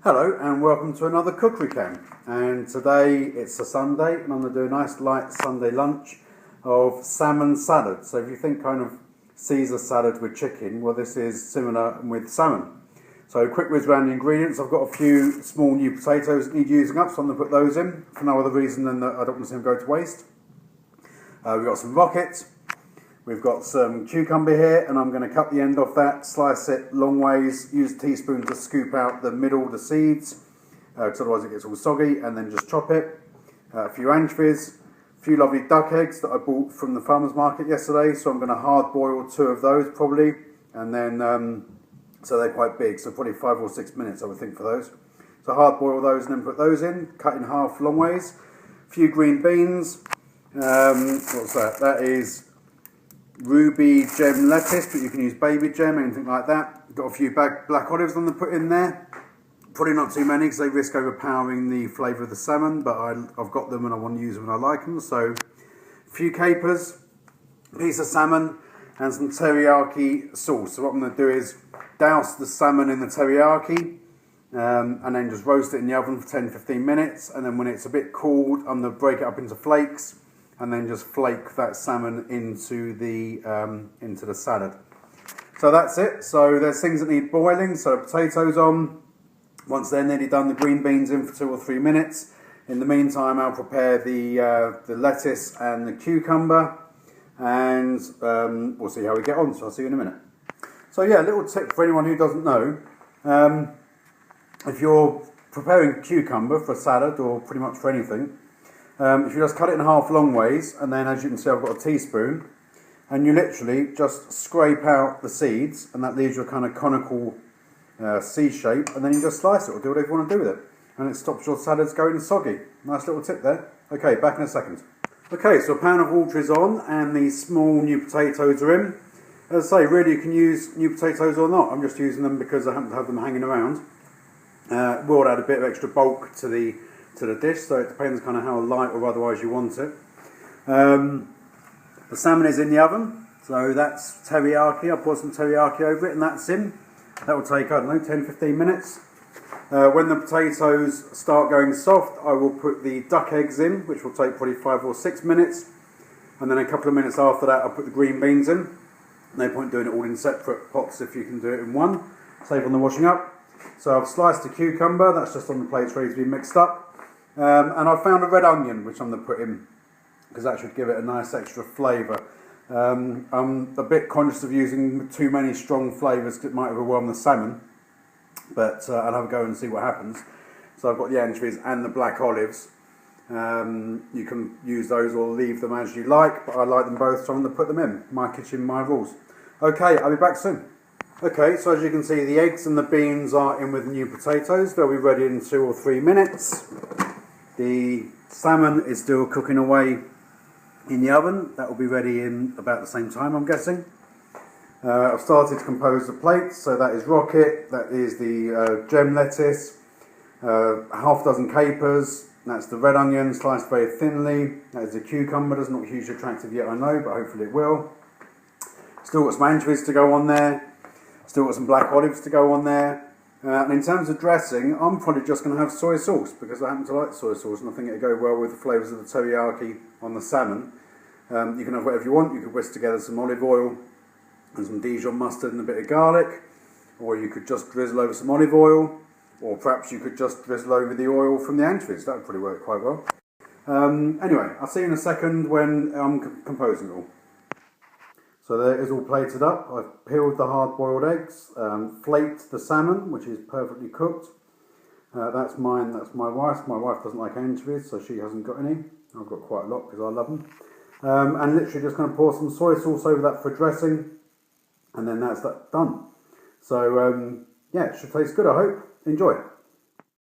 Hello and welcome to another CookeryCam, and today it's a Sunday and I'm going to do a nice light Sunday lunch of salmon salad. So if you think kind of Caesar salad with chicken, well this is similar with salmon. So quick whiz around the ingredients. I've got a few small new potatoes that need using up, so I'm going to put those in for no other reason than that I don't want to see them go to waste. We've got some rocket. We've got some cucumber here, and I'm going to cut the end off that, slice it long ways, use a teaspoon to scoop out the middle, the seeds, because otherwise it gets all soggy, and then just chop it. A few anchovies, a few lovely duck eggs that I bought from the farmer's market yesterday, so I'm going to hard boil 2 of those probably, and then, so they're quite big, so probably 5 or 6 minutes I would think for those. So hard boil those and then put those in, cut in half long ways. A few green beans, what's that? That is ruby gem lettuce, but you can use baby gem, anything like that. Got a few black olives I'm going to put in there. Probably not too many because they risk overpowering the flavour of the salmon, but I've got them and I want to use them and I like them. So a few capers, a piece of salmon and some teriyaki sauce. So what I'm going to do is douse the salmon in the teriyaki and then just roast it in the oven for 10-15 minutes, and then when it's a bit cooled I'm going to break it up into flakes and then just flake that salmon into the salad. So that's it. So there's things that need boiling. So potatoes on. Once they're nearly done, the green beans in for 2 or 3 minutes. In the meantime, I'll prepare the lettuce and the cucumber, and we'll see how we get on. So I'll see you in a minute. So yeah, a little tip for anyone who doesn't know: if you're preparing cucumber for salad or pretty much for anything. If you just cut it in half long ways, and then as you can see I've got a teaspoon, and you literally just scrape out the seeds, and that leaves you a kind of conical C shape, and then you just slice it or do whatever you want to do with it, and it stops your salads going soggy. Nice little tip there. Okay, back in a second. Okay, so a pan of water is on and these small new potatoes are in. As I say, really you can use new potatoes or not. I'm just using them because I happen to have them hanging around. Will add a bit of extra bulk to the dish, so it depends kind of how light or otherwise you want it. The salmon is in the oven, so that's teriyaki. I'll pour some teriyaki over it and that's in. That will take, I don't know, 10-15 minutes. When the potatoes start going soft, I will put the duck eggs in, which will take probably 5 or 6 minutes, and then a couple of minutes after that I'll put the green beans in. No point doing it all in separate pots if you can do it in one. Save on the washing up. So I've sliced the cucumber, that's just on the plate ready to be mixed up. And I've found a red onion which I'm going to put in because that should give it a nice extra flavour. I'm a bit conscious of using too many strong flavours because it might overwhelm the salmon, but I'll have a go and see what happens. So I've got the anchovies and the black olives. You can use those or leave them as you like, but I like them both, so I'm going to put them in. My kitchen, my rules. Okay, I'll be back soon. Okay, so as you can see, the eggs and the beans are in with the new potatoes. They'll be ready in 2 or 3 minutes. The salmon is still cooking away in the oven. That will be ready in about the same time, I'm guessing. I've started to compose the plates. So that is rocket, that is the gem lettuce, half dozen capers, that's the red onion sliced very thinly, that is the cucumber. Doesn't look hugely attractive yet, I know, but hopefully it will. Still got some anchovies to go on there, still got some black olives to go on there. And in terms of dressing, I'm probably just going to have soy sauce because I happen to like soy sauce and I think it'll go well with the flavours of the teriyaki on the salmon. You can have whatever you want. You could whisk together some olive oil and some Dijon mustard and a bit of garlic, or you could just drizzle over some olive oil, or perhaps you could just drizzle over the oil from the anchovies. That would probably work quite well. Anyway, I'll see you in a second when I'm composing it all. So there is all plated up. I've peeled the hard-boiled eggs, flaked the salmon, which is perfectly cooked. That's mine, that's my wife's. My wife doesn't like anchovies, so she hasn't got any. I've got quite a lot because I love them. And literally just going to pour some soy sauce over that for dressing, and then that's that done. So yeah, it should taste good, I hope. Enjoy.